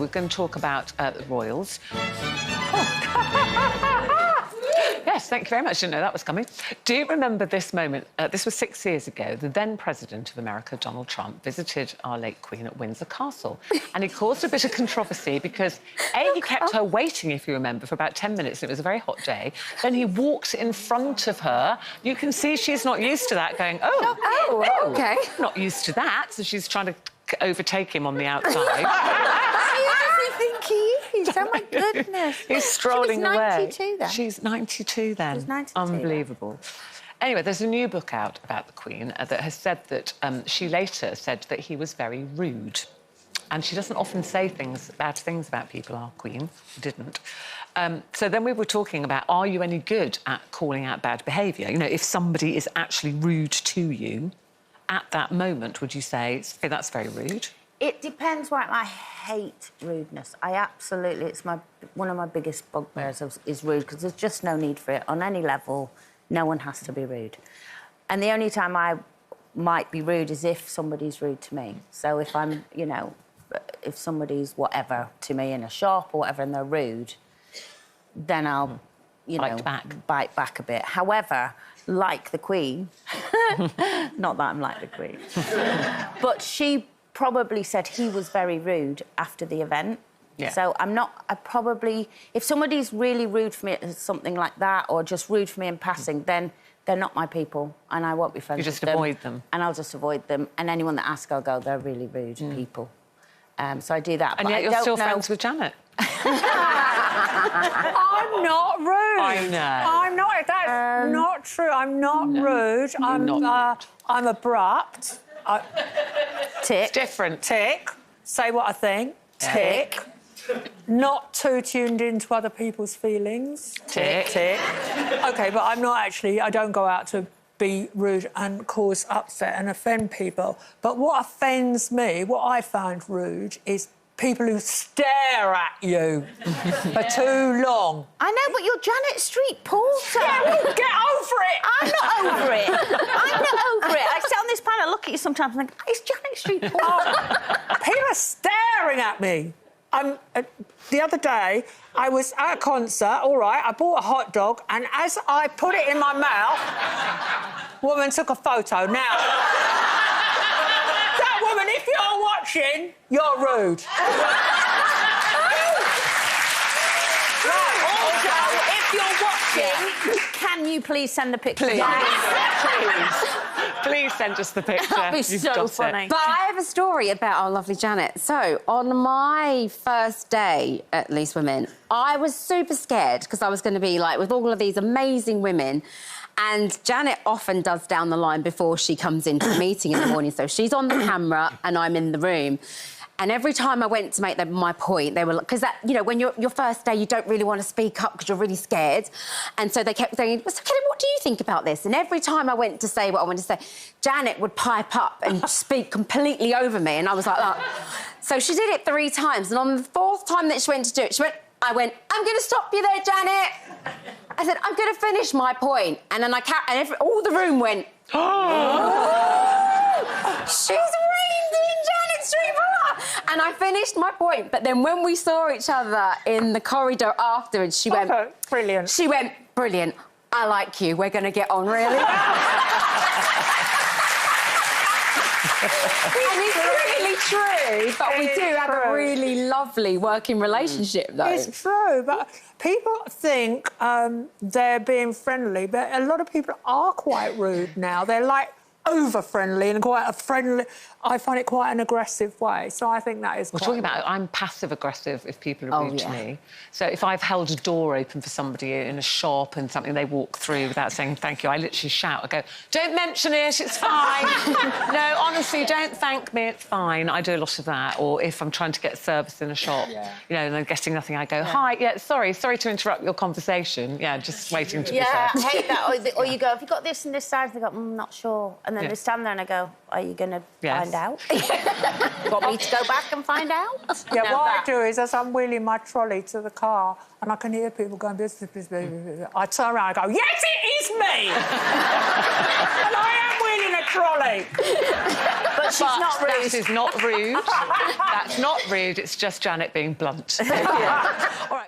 we're going to talk about the royals. Yes, thank you very much. Didn't know that was coming. Do you remember this moment? This was 6 years ago. The then President of America, Donald Trump, visited our late Queen at Windsor Castle. And he caused a bit of controversy because, A, he kept her waiting, if you remember, for about 10 minutes. It was a very hot day. Then he walked in front of her. You can see she's not used to that, going, oh, OK. Not used to that. So she's trying to overtake him on the outside. Oh, my goodness. He's strolling away. She was 92 then? She's 92 then. She's 92 Unbelievable. Anyway, there's a new book out about the Queen that has said that she later said that he was very rude. And she doesn't often say bad things about people, our Queen. She didn't. So then we were talking about, are you any good at calling out bad behaviour? You know, if somebody is actually rude to you, at that moment, would you say, that's very rude? It depends. I hate rudeness. It's one of my biggest bugbears is rude, because there's just no need for it. On any level, no one has to be rude. And the only time I might be rude is if somebody's rude to me. So if I'm, you know, if somebody's whatever to me in a shop or whatever and they're rude, then I'll, you know, bite back a bit. However, like the Queen, not that I'm like the Queen, but she probably said he was very rude after the event. Yeah. So if somebody's really rude for me at something like that, or just rude for me in passing, then they're not my people, and I won't be friends with them. You just avoid them. And I'll just avoid them. And anyone that asks, I'll go, they're really rude people. So I do that. And yet you're still friends with Janet. I'm not rude. I know. I'm not. That's not true. I'm not rude. I'm abrupt. Tick. It's different. Tick. Say what I think. Tick. Not too tuned into other people's feelings. Tick. Tick. OK, but I'm not actually... I don't go out to be rude and cause upset and offend people. But what offends me, what I find rude, is people who stare at you for too long. I know, but you're Janet Street Porter. Yeah, well, get over it! I'm not over it. I'm not over it. I sit on this panel, look at you sometimes and think, it's Janet Street Porter. People are staring at me. The other day, I was at a concert, all right, I bought a hot dog, and as I put it in my mouth, woman took a photo. Now, that woman, if you're watching, you're rude. Also, if you're watching, can you please send the picture? Please. Please. Please send us the picture. That'd be so funny. But I have a story about our lovely Janet. So, on my first day at Least Women, I was super scared because I was going to be, like, with all of these amazing women. And Janet often does down the line before she comes into the meeting in the morning. So she's on the camera and I'm in the room. And every time I went to make my point, they were like... Because, you know, when your first day, you don't really want to speak up because you're really scared. And so they kept saying, so Kelly, what do you think about this? And every time I went to say what I wanted to say, Janet would pipe up and speak completely over me. And I was like, oh. So she did it 3 times. And on the 4th time that she went to do it, I went, I'm going to stop you there, Janet. I said, I'm going to finish my point. And then all the room went, she's really doing Janet Street Porter. And I finished my point. But then when we saw each other in the corridor afterwards, she went... Brilliant. She went, brilliant. I like you. We're going to get on really well. And it's really true, but we do have a really lovely working relationship, though. It's true, but people think they're being friendly, but a lot of people are quite rude now. They're, like, over-friendly and quite a friendly... I find it quite an aggressive way, so I think that is quite... We're talking about I'm passive-aggressive if people are rude to me. So if I've held a door open for somebody in a shop and something they walk through without saying thank you, I literally shout. I go, don't mention it, it's fine. No, honestly, don't thank me, it's fine. I do a lot of that. Or if I'm trying to get service in a shop, you know, and I'm getting nothing, I go, hi, sorry to interrupt your conversation. Yeah, just waiting to be served. I hate that. Or you go, have you got this and this size? And they go, not sure. And then they stand there and I go, are you going to find out? Want me to go back and find out? Yeah, what I do is, as I'm wheeling my trolley to the car and I can hear people going, I turn around and go, yes, it is me! And I am wheeling a trolley! But she's not rude. That is not rude. That's not rude. It's just Janet being blunt. All right.